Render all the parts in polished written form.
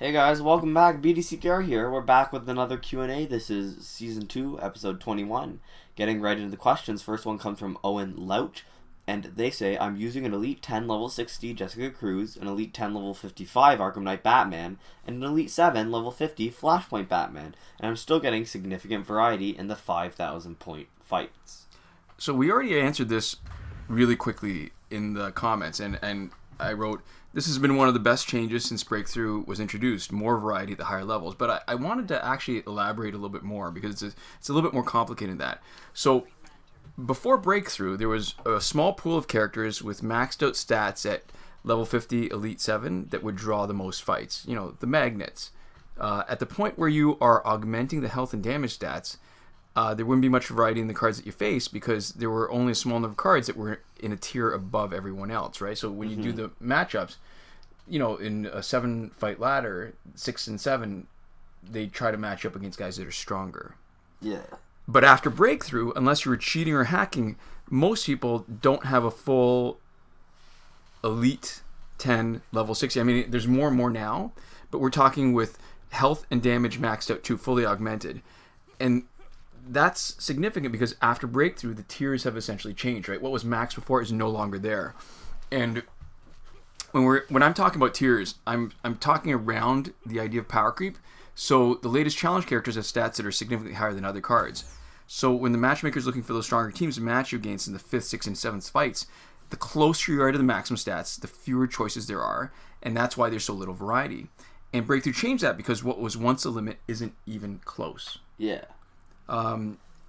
Hey guys, welcome back. BDCKR here. We're back with another Q&A. This is Season 2, Episode 21. Getting right into the questions. First one comes from Owen Louch. And they say, I'm using an Elite 10 level 60 Jessica Cruz, an Elite 10 level 55 Arkham Knight Batman, and an Elite 7 level 50 Flashpoint Batman. And I'm still getting significant variety in the 5,000 point fights. So we already answered this really quickly in the comments. And I wrote, this has been one of the best changes since Breakthrough was introduced, more variety at the higher levels. But I wanted to actually elaborate a little bit more because it's a little bit more complicated than that. So before Breakthrough, there was a small pool of characters with maxed out stats at level 50 Elite 7 that would draw the most fights. You know, the magnets. At the point where you are augmenting the health and damage stats, there wouldn't be much variety in the cards that you face because there were only a small number of cards that were in a tier above everyone else, right? So when you do the matchups, you know, in a 7-fight ladder, 6 and 7, they try to match up against guys that are stronger. Yeah. But after Breakthrough, unless you were cheating or hacking, most people don't have a full Elite 10 level 60. I mean, there's more and more now, but we're talking with health and damage maxed out to fully augmented. And that's significant because after Breakthrough, the tiers have essentially changed, right? What was max before is no longer there. And when I'm talking about tiers, I'm talking around the idea of power creep. So the latest challenge characters have stats that are significantly higher than other cards. So when the matchmaker is looking for those stronger teams to match you against in the 5th, 6th, and 7th fights, the closer you are to the maximum stats, the fewer choices there are, and that's why there's so little variety. And Breakthrough changed that because what was once a limit isn't even close. Yeah.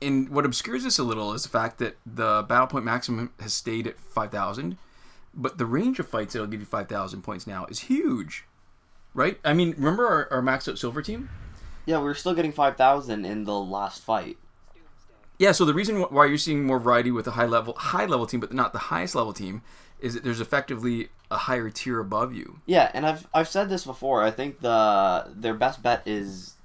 And what obscures this a little is the fact that the battle point maximum has stayed at 5,000, but the range of fights that'll give you 5,000 points now is huge, right? I mean, remember our maxed out silver team? Yeah, we were still getting 5,000 in the last fight. Yeah, so the reason why you're seeing more variety with a high level team, but not the highest level team, is that there's effectively a higher tier above you. Yeah, and I've said this before. I think their best bet is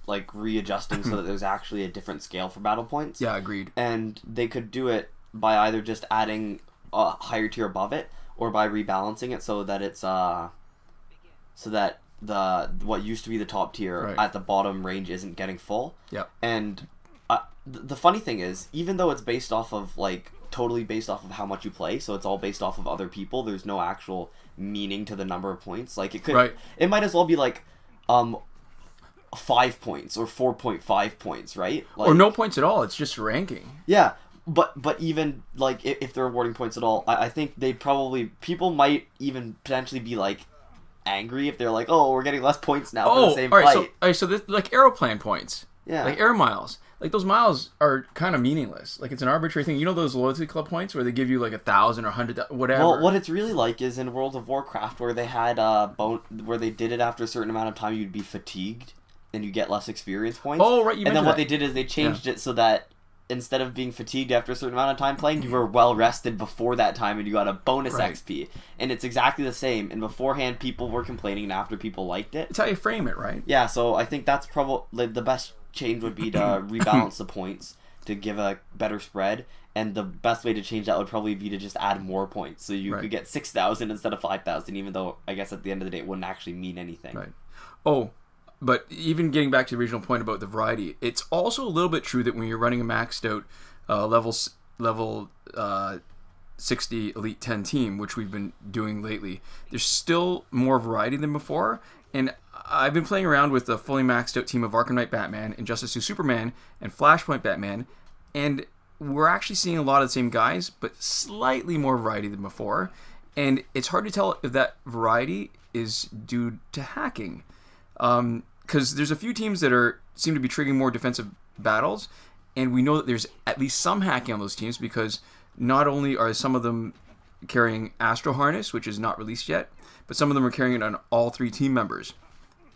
like readjusting so that there's actually a different scale for battle points. Yeah, agreed. And they could do it by either just adding a higher tier above it or by rebalancing it so that it's so that what used to be the top tier at the bottom range isn't getting full. Yep. And the funny thing is, even though it's based off of totally based off of how much you play, so it's all based off of other people, there's no actual meaning to the number of points. Like it might as well be like 5 points or 4.5 points, right? Or no points at all. It's just ranking. Yeah, but even like if they're awarding points at all, I think people might even potentially be like angry if they're like, oh, we're getting less points now for the same fight. All right, so this, like aeroplan points. Yeah. Like air miles. Like those miles are kind of meaningless. Like it's an arbitrary thing. You know those loyalty club points where they give you like 1,000 or 100, whatever. Well, what it's really like is in World of Warcraft where they had where they did it after a certain amount of time you'd be fatigued and you get less experience points. Oh, right, and then what they did is they changed it so that instead of being fatigued after a certain amount of time playing, you were well rested before that time and you got a bonus XP. And it's exactly the same. And beforehand, people were complaining, and after people liked it. It's how you frame it, right? Yeah, so I think that's probably the best change would be to rebalance the points to give a better spread. And the best way to change that would probably be to just add more points. So you could get 6,000 instead of 5,000, even though I guess at the end of the day it wouldn't actually mean anything. Right. Oh, but even getting back to the original point about the variety, it's also a little bit true that when you're running a maxed out level 60 Elite 10 team, which we've been doing lately, there's still more variety than before. And I've been playing around with a fully maxed out team of Arkham Knight Batman, Injustice 2 Superman, and Flashpoint Batman, and we're actually seeing a lot of the same guys, but slightly more variety than before. And it's hard to tell if that variety is due to hacking. Because there's a few teams that seem to be triggering more defensive battles, and we know that there's at least some hacking on those teams because not only are some of them carrying Astro Harness, which is not released yet, but some of them are carrying it on all 3 team members.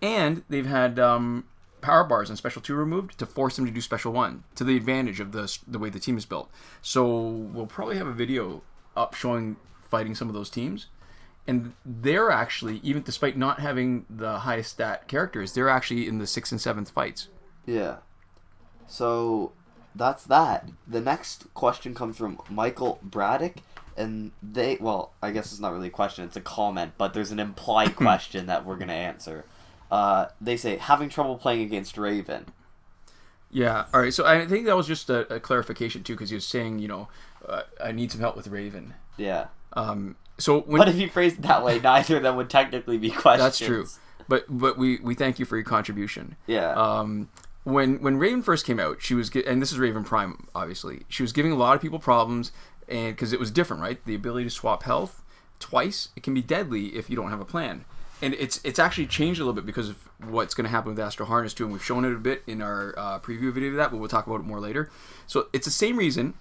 And they've had power bars on Special 2 removed to force them to do Special 1 to the advantage of the way the team is built. So we'll probably have a video up showing fighting some of those teams. And they're actually, even despite not having the highest stat characters, they're actually in the 6th and 7th fights. Yeah. So that's that. The next question comes from Michael Braddick. And I guess it's not really a question, it's a comment, but there's an implied question that we're going to answer. They say, having trouble playing against Raven. Yeah. All right. So I think that was just a clarification too, because he was saying, I need some help with Raven. Yeah. But if you phrase it that way, neither of them would technically be questions. That's true. But we thank you for your contribution. Yeah. When Raven first came out, she was and this is Raven Prime, obviously. She was giving a lot of people problems, and because it was different, right? The ability to swap health twice, it can be deadly if you don't have a plan. And it's actually changed a little bit because of what's going to happen with Astro Harness too, and we've shown it a bit in our preview video of that, but we'll talk about it more later. So it's the same reason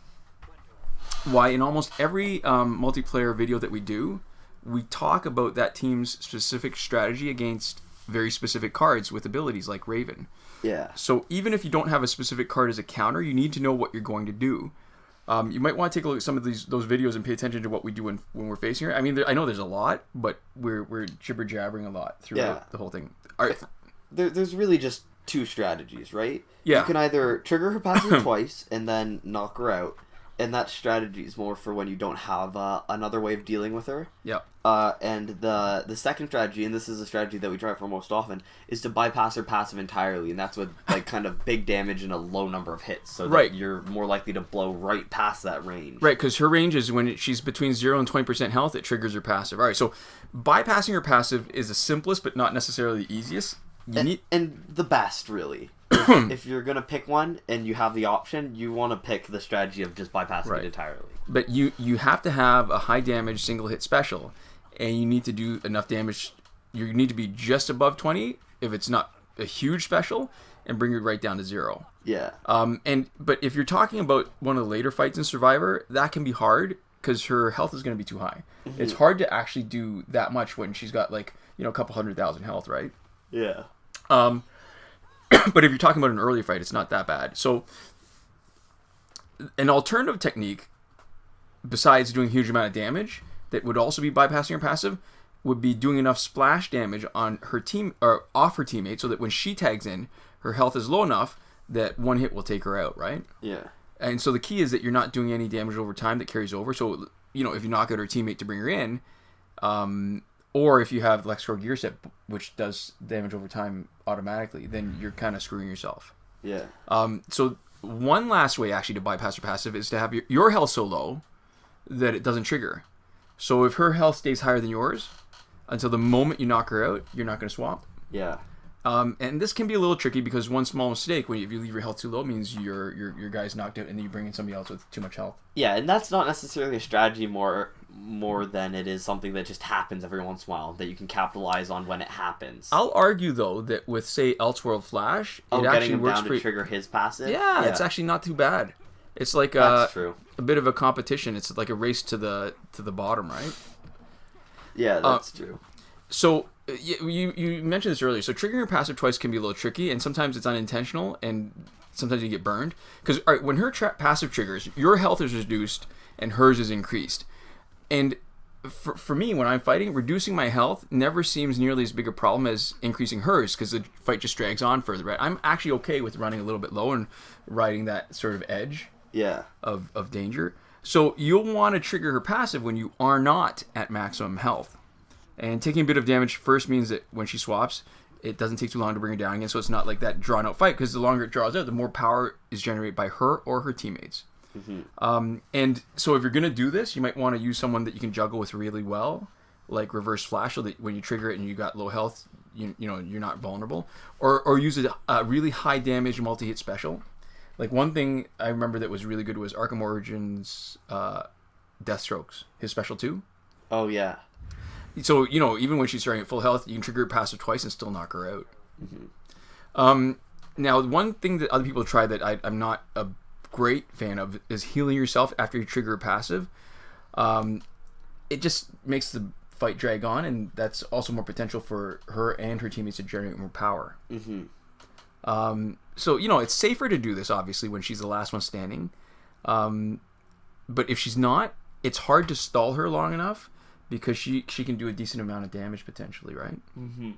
why in almost every multiplayer video that we do, we talk about that team's specific strategy against very specific cards with abilities like Raven. Yeah. So even if you don't have a specific card as a counter, you need to know what you're going to do. You might want to take a look at some of those videos and pay attention to what we do when we're facing her. I mean, I know there's a lot, but we're jibber jabbering a lot throughout the whole thing. All right. There's really just two strategies, right? Yeah. You can either trigger her passive twice and then knock her out, and that strategy is more for when you don't have another way of dealing with her. Yep. And the second strategy, and this is a strategy that we try for most often, is to bypass her passive entirely, and that's with like kind of big damage and a low number of hits, so that you're more likely to blow right past that range. Right, because her range is when she's between 0 and 20% health, it triggers her passive. All right, so bypassing her passive is the simplest, but not necessarily the easiest. And the best, really. If you're going to pick one and you have the option, you want to pick the strategy of just bypassing it entirely. But you have to have a high damage single hit special, and you need to do enough damage. You need to be just above 20 if it's not a huge special, and bring it right down to 0. Yeah. But if you're talking about one of the later fights in Survivor, that can be hard because her health is going to be too high. Mm-hmm. It's hard to actually do that much when she's got a couple 100,000 health, right? Yeah. But if you're talking about an early fight, it's not that bad. So an alternative technique, besides doing a huge amount of damage, that would also be bypassing her passive, would be doing enough splash damage on her team or off her teammate, so that when she tags in, her health is low enough that one hit will take her out, right? Yeah. And so the key is that you're not doing any damage over time that carries over. So if you knock out her teammate to bring her in, or if you have Lexicor Gear Set, which does damage over time automatically, then you're kind of screwing yourself. Yeah. So one last way actually to bypass her passive is to have your health so low that it doesn't trigger. So if her health stays higher than yours, until the moment you knock her out, you're not going to swap. Yeah. And this can be a little tricky because one small mistake, if you leave your health too low, means your guy's knocked out and then you bring in somebody else with too much health. Yeah, and that's not necessarily a strategy more than it is something that just happens every once in a while that you can capitalize on when it happens. I'll argue though that with say Elseworld Flash, it actually works to trigger his passive. Yeah, it's actually not too bad. It's like that's true. A bit of a competition. It's like a race to the bottom, right? Yeah, that's true. So you mentioned this earlier. So triggering your passive twice can be a little tricky, and sometimes it's unintentional, and sometimes you get burned. Because when her passive triggers, your health is reduced and hers is increased. And for me, when I'm fighting, reducing my health never seems nearly as big a problem as increasing hers, because the fight just drags on further. Right? I'm actually okay with running a little bit low and riding that sort of edge. Yeah. Of danger. So you'll want to trigger her passive when you are not at maximum health. And taking a bit of damage first means that when she swaps, it doesn't take too long to bring her down again, so it's not like that drawn-out fight, because the longer it draws out, the more power is generated by her or her teammates. Mm-hmm. And so if you're going to do this, you might want to use someone that you can juggle with really well, like Reverse Flash, so that when you trigger it and you got low health, you're not vulnerable. Or use a really high damage multi-hit special. Like one thing I remember that was really good was Arkham Origins Deathstrokes, his special 2. Oh, yeah. So, even when she's starting at full health, you can trigger her passive twice and still knock her out. Mm-hmm. Now, one thing that other people try that I'm not a great fan of is healing yourself after you trigger a passive. It just makes the fight drag on, and that's also more potential for her and her teammates to generate more power. Mm-hmm. So, it's safer to do this, obviously, when she's the last one standing. But if she's not, it's hard to stall her long enough, because she can do a decent amount of damage potentially, right? Mm-hmm.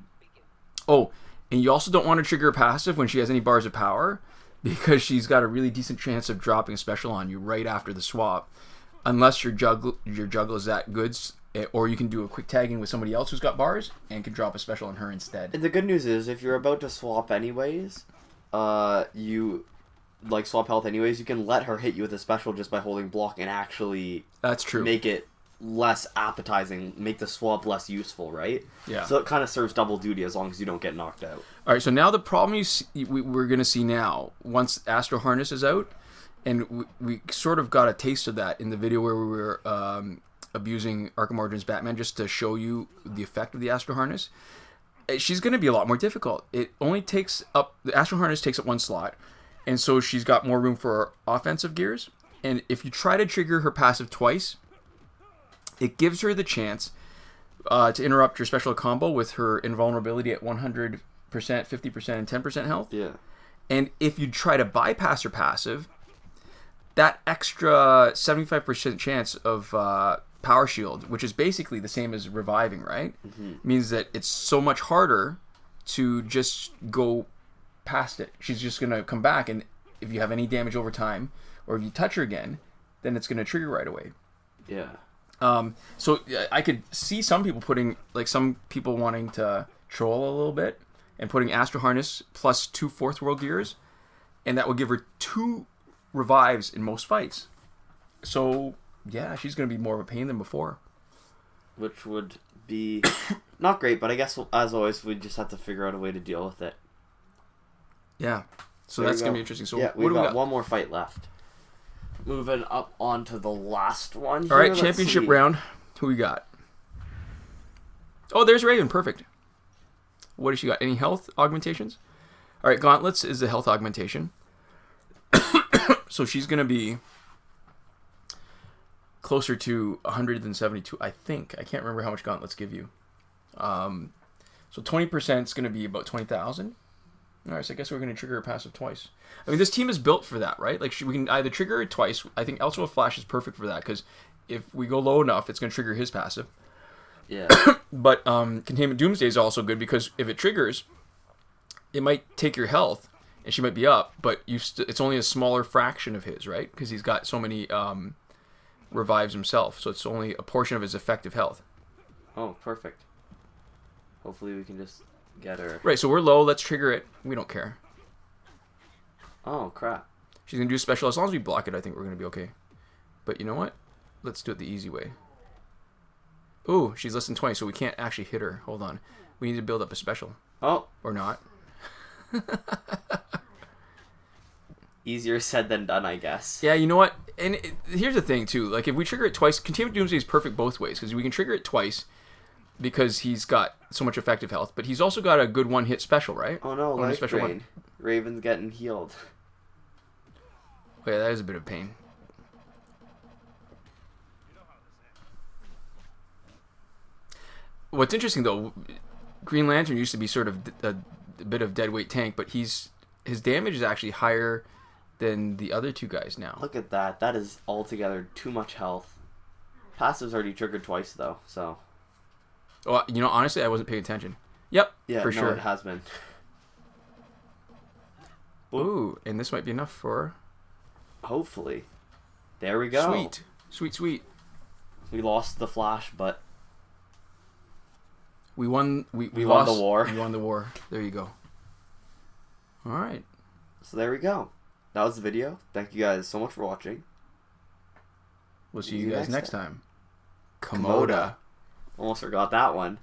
Oh, and you also don't want to trigger a passive when she has any bars of power, because she's got a really decent chance of dropping a special on you right after the swap, unless your juggle is that good Or you can do a quick tagging with somebody else who's got bars and can drop a special on her instead. And the good news is, if you're about to swap anyways, you like swap health anyways, you can let her hit you with a special just by holding block and actually That's true. make it less appetizing, make the swap less useful, right? Yeah. So it kind of serves double duty as long as you don't get knocked out. All right, so now the problem we're going to see now, once Astro Harness is out, and we sort of got a taste of that in the video where we were abusing Arkham Origins Batman just to show you the effect of the Astro Harness. She's going to be a lot more difficult. The Astro Harness takes up one slot, and so she's got more room for offensive gears. And if you try to trigger her passive twice, it gives her the chance to interrupt your special combo with her invulnerability at 100%, 50%, and 10% health. Yeah. And if you try to bypass her passive, that extra 75% chance of power shield, which is basically the same as reviving, right? Mm-hmm. Means that it's so much harder to just go past it. She's just going to come back, and if you have any damage over time, or if you touch her again, then it's going to trigger right away. Yeah. So I could see some people wanting to troll a little bit and putting Astro Harness plus 2 fourth world gears, and that would give her 2 revives in most fights. So yeah, she's going to be more of a pain than before. Which would be not great, but I guess as always we just have to figure out a way to deal with it. Yeah. So that's going to be interesting. So yeah, we've got one more fight left. Moving up onto the last one here. All right, championship round. Who we got? Oh, there's Raven. Perfect. What has she got? Any health augmentations? All right, Gauntlets is the health augmentation. So she's going to be closer to 100 than 72, I think. I can't remember how much Gauntlets give you. So 20% is going to be about 20,000. All right, so I guess we're going to trigger her passive twice. I mean, this team is built for that, right? Like, we can either trigger it twice. I think Ultimate Flash is perfect for that, because if we go low enough, it's going to trigger his passive. Yeah. But Containment Doomsday is also good, because if it triggers, it might take your health, and she might be up, but it's only a smaller fraction of his, right? Because he's got so many revives himself, so it's only a portion of his effective health. Oh, perfect. Hopefully we can just get her. Right, so we're low. Let's trigger it. We don't care. Oh, crap. She's going to do special. As long as we block it, I think we're going to be okay. But you know what? Let's do it the easy way. Ooh, she's less than 20, so we can't actually hit her. Hold on. We need to build up a special. Oh. Or not. Easier said than done, I guess. Yeah, you know what? And here's the thing, too. Like, if we trigger it twice, Containment Doomsday is perfect both ways, because we can trigger it twice because he's got so much effective health, but he's also got a good one-hit special, right? Oh, no, life drain. Raven's getting healed. Oh, yeah, that is a bit of pain. What's interesting, though, Green Lantern used to be sort of a bit of deadweight tank, but his damage is actually higher than the other two guys now. Look at that. That is altogether too much health. Passive's already triggered twice, though, so... Oh, you know, honestly, I wasn't paying attention. Yep, yeah, for sure. It has been. Ooh, and this might be enough for... Hopefully. There we go. Sweet. Sweet, sweet. We lost the Flash, but... We won the war. We won the war. There you go. All right. So there we go. That was the video. Thank you guys so much for watching. We'll see you guys next time. Komoda. Almost forgot that one.